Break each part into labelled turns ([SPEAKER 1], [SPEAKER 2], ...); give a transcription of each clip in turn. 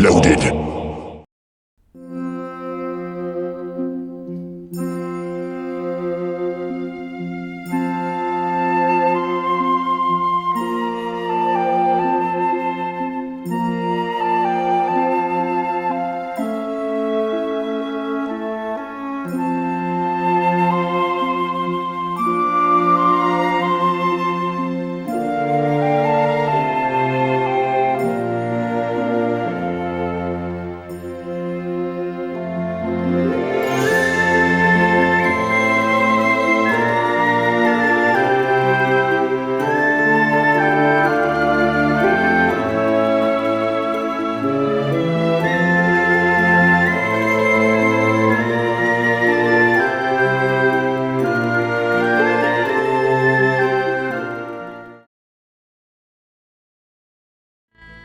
[SPEAKER 1] loaded.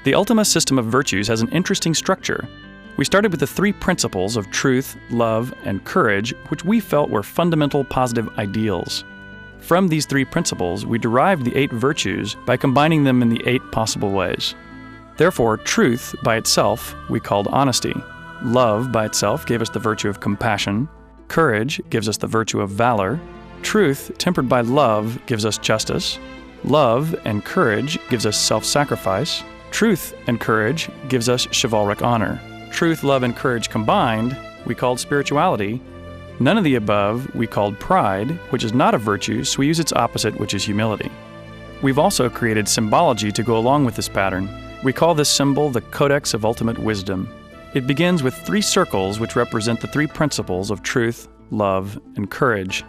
[SPEAKER 2] The Ultima system of virtues has an interesting structure. We started with the 3 principles of truth, love, and courage, which we felt were fundamental positive ideals. From these 3 principles, we derived the 8 virtues by combining them in the 8 possible ways. Therefore, truth by itself we called honesty. Love by itself gave us the virtue of compassion. Courage gives us the virtue of valor. Truth, tempered by love, gives us justice. Love and courage gives us self-sacrifice. Truth and courage gives us chivalric honor. Truth, love, and courage combined, we called spirituality. None of the above we called pride, which is not a virtue, so we use its opposite, which is humility. We've also created symbology to go along with this pattern. We call this symbol the Codex of Ultimate Wisdom. It begins with 3 circles which represent the 3 principles of truth, love, and courage.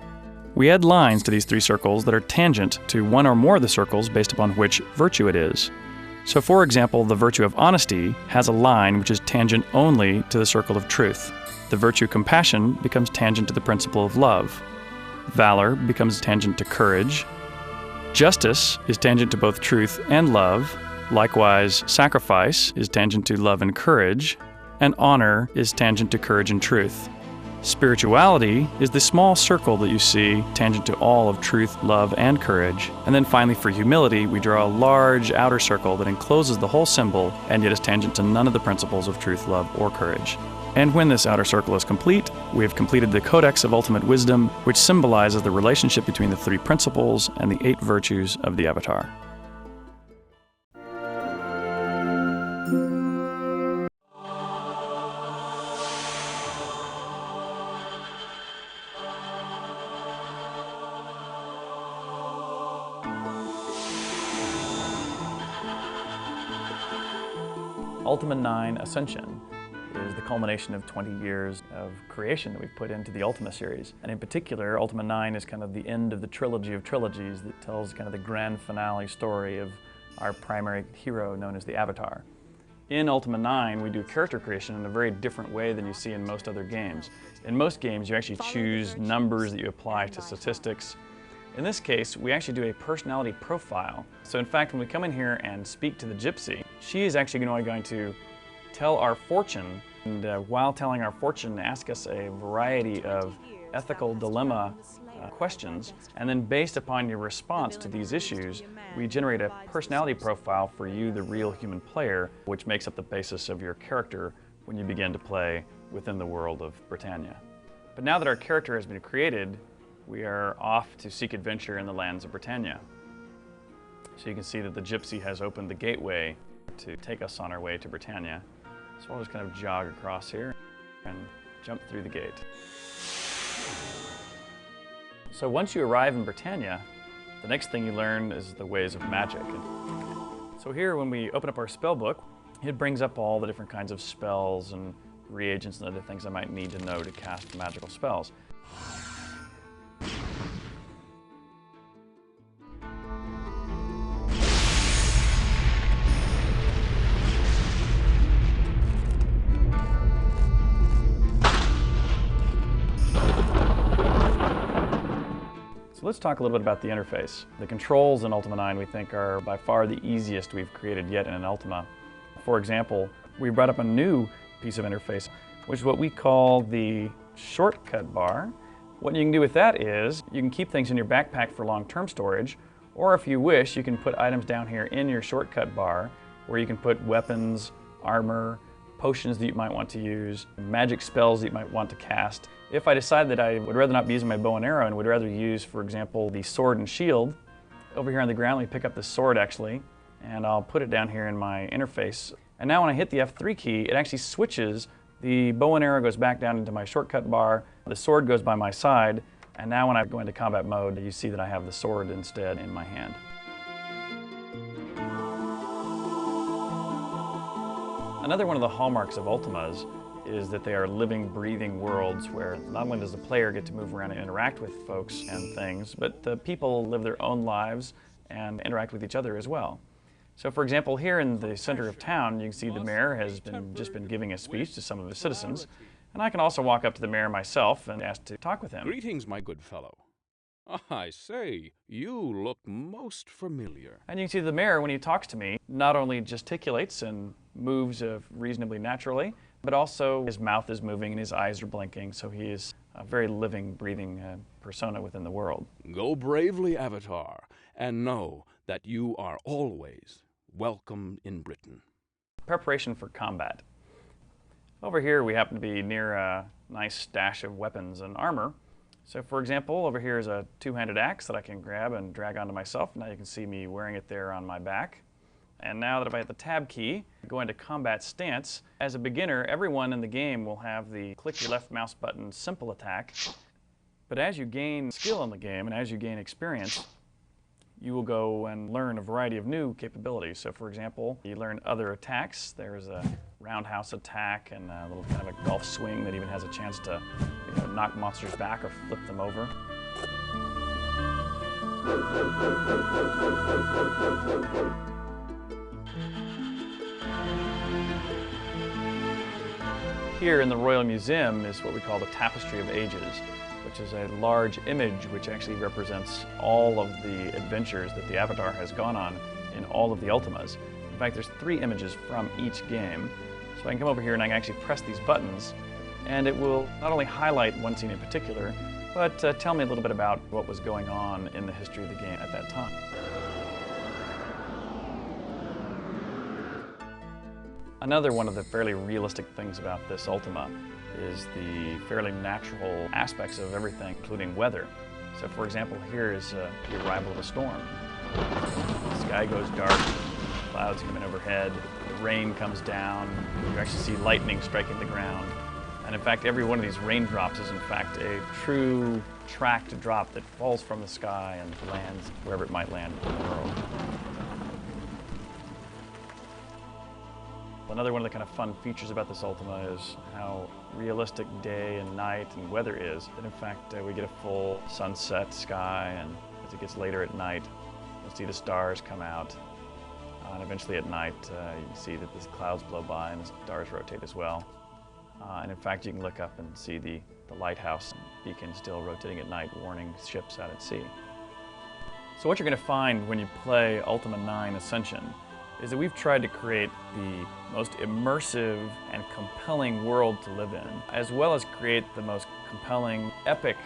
[SPEAKER 2] We add lines to these 3 circles that are tangent to one or more of the circles based upon which virtue it is. So for example, the virtue of honesty has a line which is tangent only to the circle of truth. The virtue compassion becomes tangent to the principle of love. Valor becomes tangent to courage. Justice is tangent to both truth and love. Likewise, sacrifice is tangent to love and courage. And honor is tangent to courage and truth. Spirituality is the small circle that you see tangent to all of truth, love, and courage. And then finally, for humility, we draw a large outer circle that encloses the whole symbol and yet is tangent to none of the principles of truth, love, or courage. And when this outer circle is complete, we have completed the Codex of Ultimate Wisdom, which symbolizes the relationship between the 3 principles and the 8 virtues of the Avatar. Ultima 9 Ascension is the culmination of 20 years of creation that we've put into the Ultima series. And in particular, Ultima 9 is kind of the end of the trilogy of trilogies that tells kind of the grand finale story of our primary hero known as the Avatar. In Ultima 9, we do character creation in a very different way than you see in most other games. In most games, you actually choose numbers that you apply to statistics. In this case, we actually do a personality profile. So in fact, when we come in here and speak to the gypsy, she is actually going to tell our fortune, and while telling our fortune, ask us a variety of ethical dilemma questions, and then based upon your response to these issues, we generate a personality profile for you, the real human player, which makes up the basis of your character when you begin to play within the world of Britannia. But now that our character has been created, we are off to seek adventure in the lands of Britannia. So you can see that the gypsy has opened the gateway to take us on our way to Britannia. So I'll just kind of jog across here and jump through the gate. So once you arrive in Britannia, the next thing you learn is the ways of magic. So here, when we open up our spell book, it brings up all the different kinds of spells and reagents and other things I might need to know to cast magical spells. So let's talk a little bit about the interface. The controls in Ultima 9 we think are by far the easiest we've created yet in an Ultima. For example, we brought up a new piece of interface, which is what we call the shortcut bar. What you can do with that is you can keep things in your backpack for long-term storage, or if you wish, you can put items down here in your shortcut bar where you can put weapons, armor, potions that you might want to use, magic spells that you might want to cast. If I decide that I would rather not be using my bow and arrow and would rather use, for example, the sword and shield, over here on the ground, let me pick up the sword actually, and I'll put it down here in my interface. And now when I hit the F3 key, it actually switches. The bow and arrow goes back down into my shortcut bar, the sword goes by my side, and now when I go into combat mode, you see that I have the sword instead in my hand. Another one of the hallmarks of Ultimas is that they are living, breathing worlds where not only does the player get to move around and interact with folks and things, but the people live their own lives and interact with each other as well. So for example, here in the center of town, you can see the mayor has just been giving a speech to some of his citizens, and I can also walk up to the mayor myself and ask to talk with him.
[SPEAKER 1] Greetings, my good fellow. I say, you look most familiar.
[SPEAKER 2] And you can see the mayor, when he talks to me, not only gesticulates and moves reasonably naturally, but also his mouth is moving and his eyes are blinking, so he is a very living, breathing persona within the world.
[SPEAKER 1] Go bravely, Avatar, and know that you are always welcome in Britain.
[SPEAKER 2] Preparation for combat. Over here we happen to be near a nice stash of weapons and armor. So for example, over here is a two-handed axe that I can grab and drag onto myself. Now you can see me wearing it there on my back. And now that if I hit the tab key, go into combat stance, as a beginner, everyone in the game will have the click your left mouse button simple attack. But as you gain skill in the game and as you gain experience, you will go and learn a variety of new capabilities. So for example, you learn other attacks. There's a roundhouse attack and a little kind of a golf swing that even has a chance to knock monsters back or flip them over. Here in the Royal Museum is what we call the Tapestry of Ages, which is a large image which actually represents all of the adventures that the Avatar has gone on in all of the Ultimas. In fact, there's 3 images from each game. So I can come over here and I can actually press these buttons, and it will not only highlight one scene in particular, but tell me a little bit about what was going on in the history of the game at that time. Another one of the fairly realistic things about this Ultima is the fairly natural aspects of everything, including weather. So for example, here is the arrival of a storm. The sky goes dark, clouds come in overhead, the rain comes down, you actually see lightning striking the ground. And in fact, every one of these raindrops is in fact a true tracked drop that falls from the sky and lands wherever it might land in the world. Another one of the kind of fun features about this Ultima is how realistic day and night and weather is. That in fact we get a full sunset sky, and as it gets later at night, you'll see the stars come out. And eventually at night you can see that the clouds blow by and the stars rotate as well. And in fact you can look up and see the lighthouse beacon still rotating at night, warning ships out at sea. So what you're going to find when you play Ultima 9 Ascension is that we've tried to create the most immersive and compelling world to live in, as well as create the most compelling, epic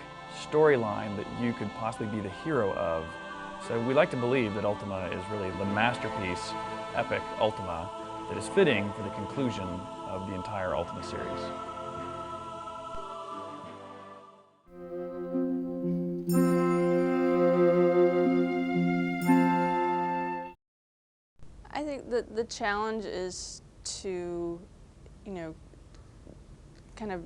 [SPEAKER 2] storyline that you could possibly be the hero of. So we like to believe that Ultima is really the masterpiece, epic Ultima, that is fitting for the conclusion of the entire Ultima series.
[SPEAKER 3] I think that the challenge is to, kind of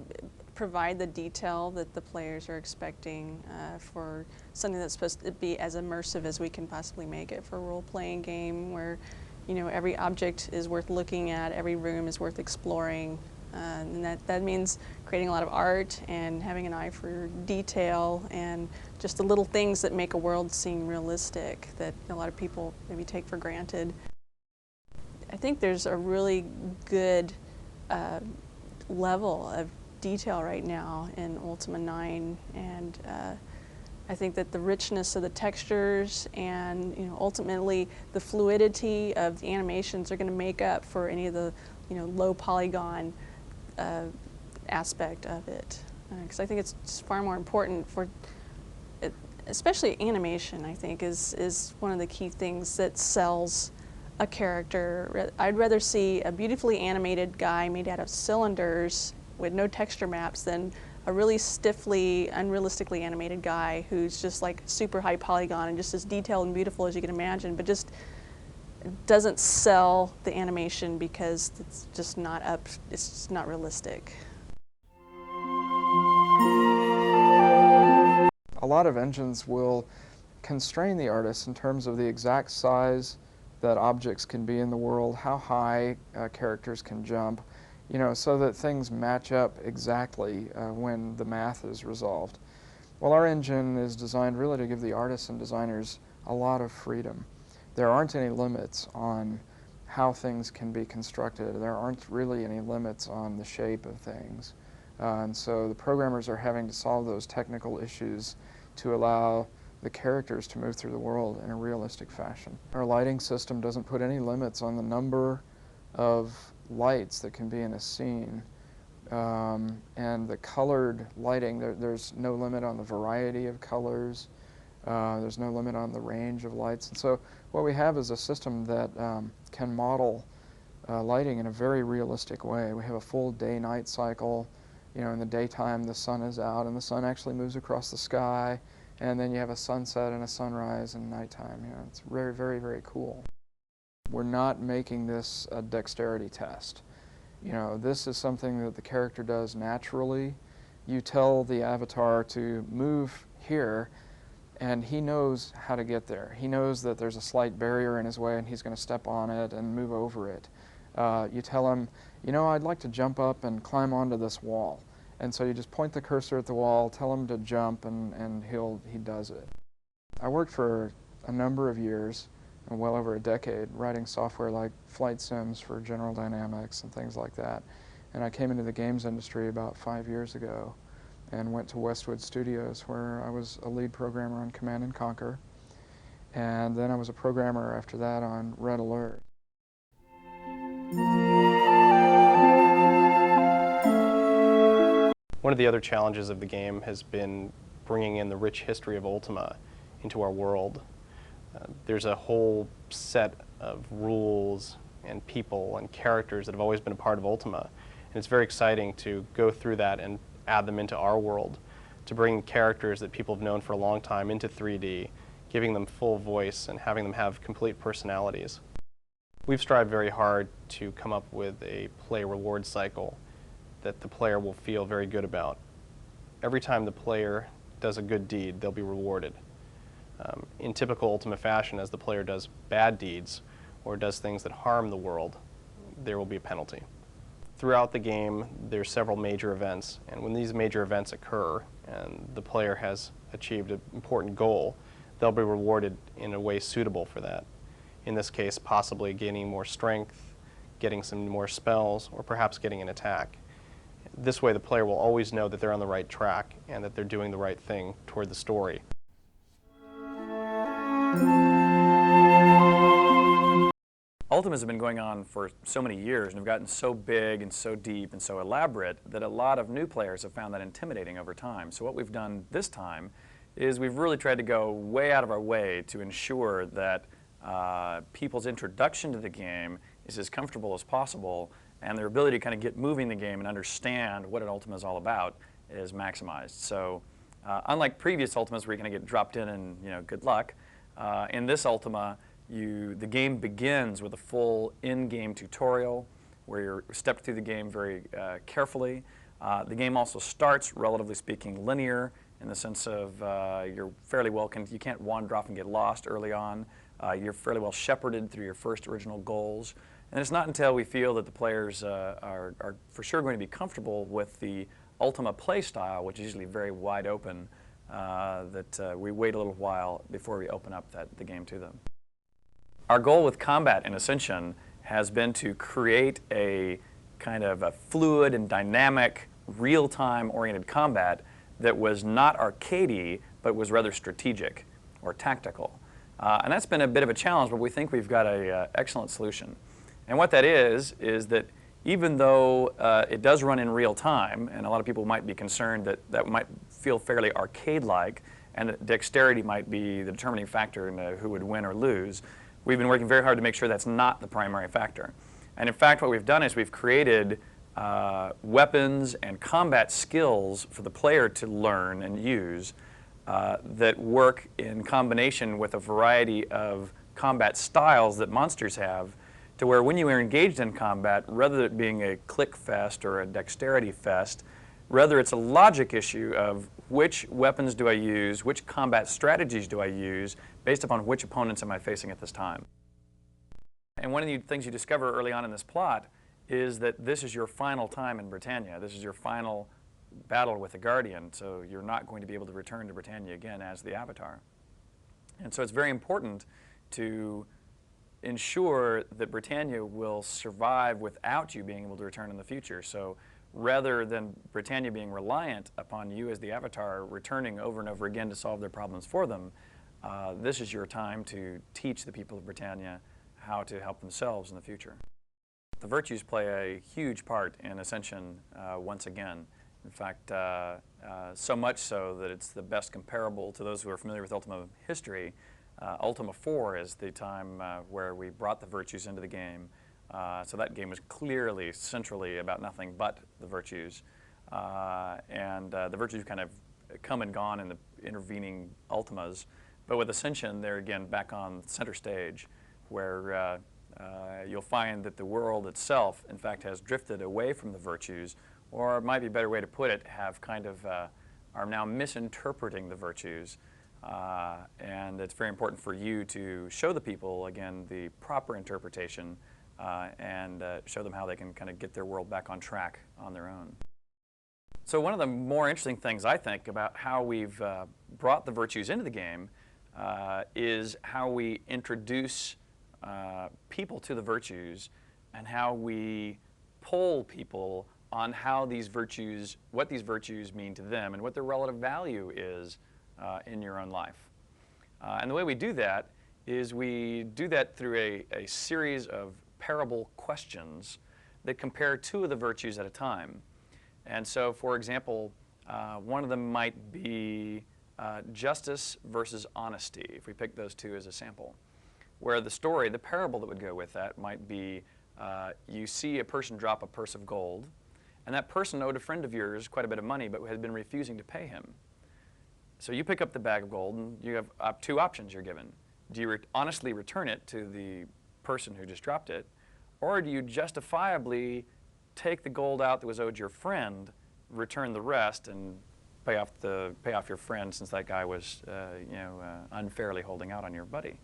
[SPEAKER 3] provide the detail that the players are expecting for something that's supposed to be as immersive as we can possibly make it for a role-playing game where, every object is worth looking at, every room is worth exploring. And that means creating a lot of art and having an eye for detail and just the little things that make a world seem realistic that a lot of people maybe take for granted. I think there's a really good level of detail right now in Ultima 9, and I think that the richness of the textures and ultimately the fluidity of the animations are going to make up for any of the low polygon aspect of it, because I think it's just far more important for especially animation. I think is one of the key things that sells a character. I'd rather see a beautifully animated guy made out of cylinders with no texture maps than a really stiffly, unrealistically animated guy who's just like super high polygon and just as detailed and beautiful as you can imagine, but just doesn't sell the animation because it's just not it's just not realistic.
[SPEAKER 4] A lot of engines will constrain the artist in terms of the exact size that objects can be in the world, how high characters can jump, you know, so that things match up exactly when the math is resolved. Well, our engine is designed really to give the artists and designers a lot of freedom. There aren't any limits on how things can be constructed. There aren't really any limits on the shape of things. And so the programmers are having to solve those technical issues to allow the characters to move through the world in a realistic fashion. Our lighting system doesn't put any limits on the number of lights that can be in a scene. And the colored lighting, there's no limit on the variety of colors. There's no limit on the range of lights. And so what we have is a system that can model lighting in a very realistic way. We have a full day-night cycle. You know, in the daytime the sun is out and the sun actually moves across the sky, and then you have a sunset and a sunrise and nighttime. You know, it's very, very, very cool. We're not making this a dexterity test. You know, this is something that the character does naturally. You tell the avatar to move here, and he knows how to get there. He knows that there's a slight barrier in his way and he's going to step on it and move over it. You tell him, you know, I'd like to jump up and climb onto this wall. And so you just point the cursor at the wall, tell him to jump, and he does it. I worked for a number of years, well over a decade, writing software like flight sims for General Dynamics and things like that. And I came into the games industry about 5 years ago and went to Westwood Studios, where I was a lead programmer on Command & Conquer. And then I was a programmer after that on Red Alert.
[SPEAKER 5] One of the other challenges of the game has been bringing in the rich history of Ultima into our world. There's a whole set of rules and people and characters that have always been a part of Ultima. And it's very exciting to go through that and add them into our world, to bring characters that people have known for a long time into 3D, giving them full voice and having them have complete personalities. We've strived very hard to come up with a play reward cycle that the player will feel very good about. Every time the player does a good deed, they'll be rewarded. In typical Ultima fashion, as the player does bad deeds or does things that harm the world, there will be a penalty. Throughout the game, there's several major events, and when these major events occur and the player has achieved an important goal, they'll be rewarded in a way suitable for that. In this case, possibly gaining more strength, getting some more spells, or perhaps getting an attack. This way the player will always know that they're on the right track and that they're doing the right thing toward the story.
[SPEAKER 2] Ultimas have been going on for so many years and have gotten so big and so deep and so elaborate that a lot of new players have found that intimidating over time. So what we've done this time is we've really tried to go way out of our way to ensure that people's introduction to the game is as comfortable as possible, and their ability to kind of get moving the game and understand what an Ultima is all about is maximized. So unlike previous Ultimas where you're going to get dropped in and, you know, good luck, in this Ultima, the game begins with a full in-game tutorial where you're stepped through the game very carefully. The game also starts, relatively speaking, linear in the sense of you're fairly well, you can't wander off and get lost early on. You're fairly well shepherded through your first original goals. And it's not until we feel that the players are for sure going to be comfortable with the Ultima play style, which is usually very wide open, that we wait a little while before we open up the game to them. Our goal with combat in Ascension has been to create a kind of a fluid and dynamic, real-time oriented combat that was not arcadey, but was rather strategic or tactical. And that's been a bit of a challenge, but we think we've got an excellent solution. And what that is that even though it does run in real time, and a lot of people might be concerned that that might feel fairly arcade-like, and that dexterity might be the determining factor in who would win or lose, we've been working very hard to make sure that's not the primary factor. And in fact, what we've done is we've created weapons and combat skills for the player to learn and use that work in combination with a variety of combat styles that monsters have, to where when you are engaged in combat, rather than it being a click fest or a dexterity fest, rather it's a logic issue of which weapons do I use, which combat strategies do I use, based upon which opponents am I facing at this time. And one of the things you discover early on in this plot is that this is your final time in Britannia. This is your final battle with the Guardian, so you're not going to be able to return to Britannia again as the Avatar. And so it's very important to ensure that Britannia will survive without you being able to return in the future. So rather than Britannia being reliant upon you as the Avatar returning over and over again to solve their problems for them, this is your time to teach the people of Britannia how to help themselves in the future. The virtues play a huge part in Ascension once again. In fact, so much so that it's the best comparable to those who are familiar with Ultima history. Ultima 4 is the time where we brought the virtues into the game. So that game was clearly, centrally about nothing but the virtues. And the virtues kind of come and gone in the intervening Ultimas. But with Ascension, they're again back on center stage, where you'll find that the world itself, in fact, has drifted away from the virtues, or it might be a better way to put it, have kind of are now misinterpreting the virtues. And it's very important for you to show the people, again, the proper interpretation and show them how they can kind of get their world back on track on their own. So one of the more interesting things, I think, about how we've brought the virtues into the game is how we introduce people to the virtues and how we poll people on how these virtues, what these virtues mean to them and what their relative value is in your own life. And the way we do that is we do that through a series of parable questions that compare two of the virtues at a time. And so, for example, one of them might be justice versus honesty, if we pick those two as a sample. Where the story, the parable that would go with that might be you see a person drop a purse of gold, and that person owed a friend of yours quite a bit of money but had been refusing to pay him. So you pick up the bag of gold and you have two options you're given. Do you honestly return it to the person who just dropped it, or do you justifiably take the gold out that was owed your friend, return the rest, and pay off your friend since that guy was unfairly holding out on your buddy?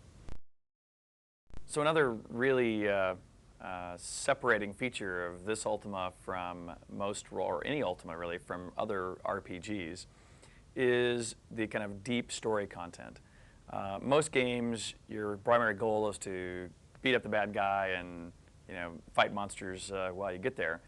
[SPEAKER 2] So another really separating feature of this Ultima from most, or any Ultima really, from other RPGs is the kind of deep story content. Most games, your primary goal is to beat up the bad guy and fight monsters while you get there.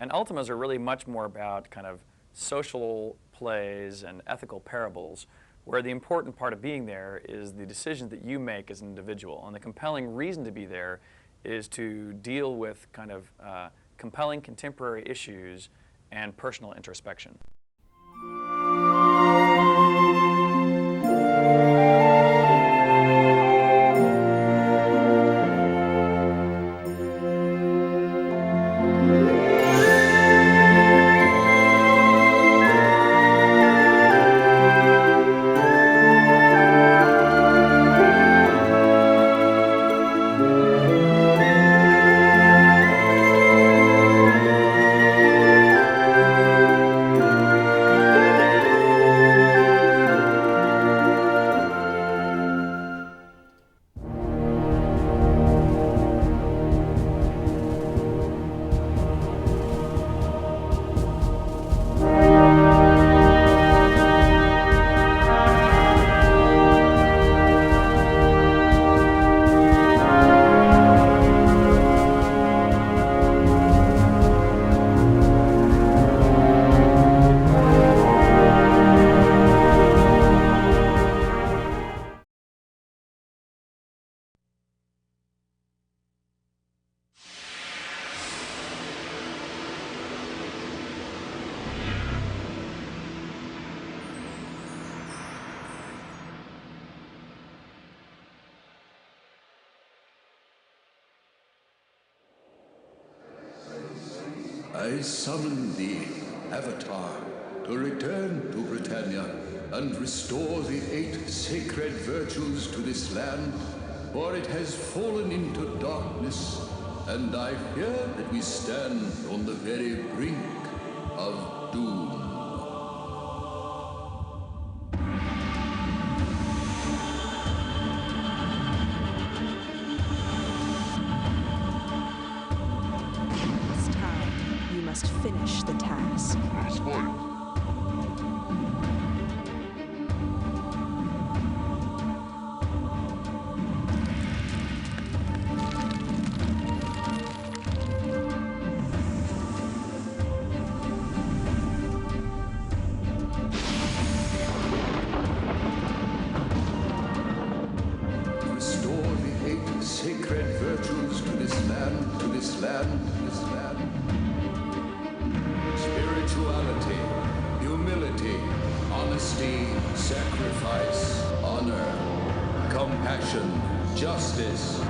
[SPEAKER 2] And Ultimas are really much more about kind of social plays and ethical parables, where the important part of being there is the decisions that you make as an individual. And the compelling reason to be there is to deal with kind of compelling contemporary issues and personal introspection.
[SPEAKER 6] I summon thee, Avatar, to return to Britannia and restore the 8 sacred virtues to this land, for it has fallen into darkness, and I fear that we stand on the very brink of doom.
[SPEAKER 7] This time, you must finish the task.
[SPEAKER 6] Restore the 8 sacred virtues to this land, to this land, to this land. Spirituality, humility, honesty, sacrifice, honor, compassion, justice,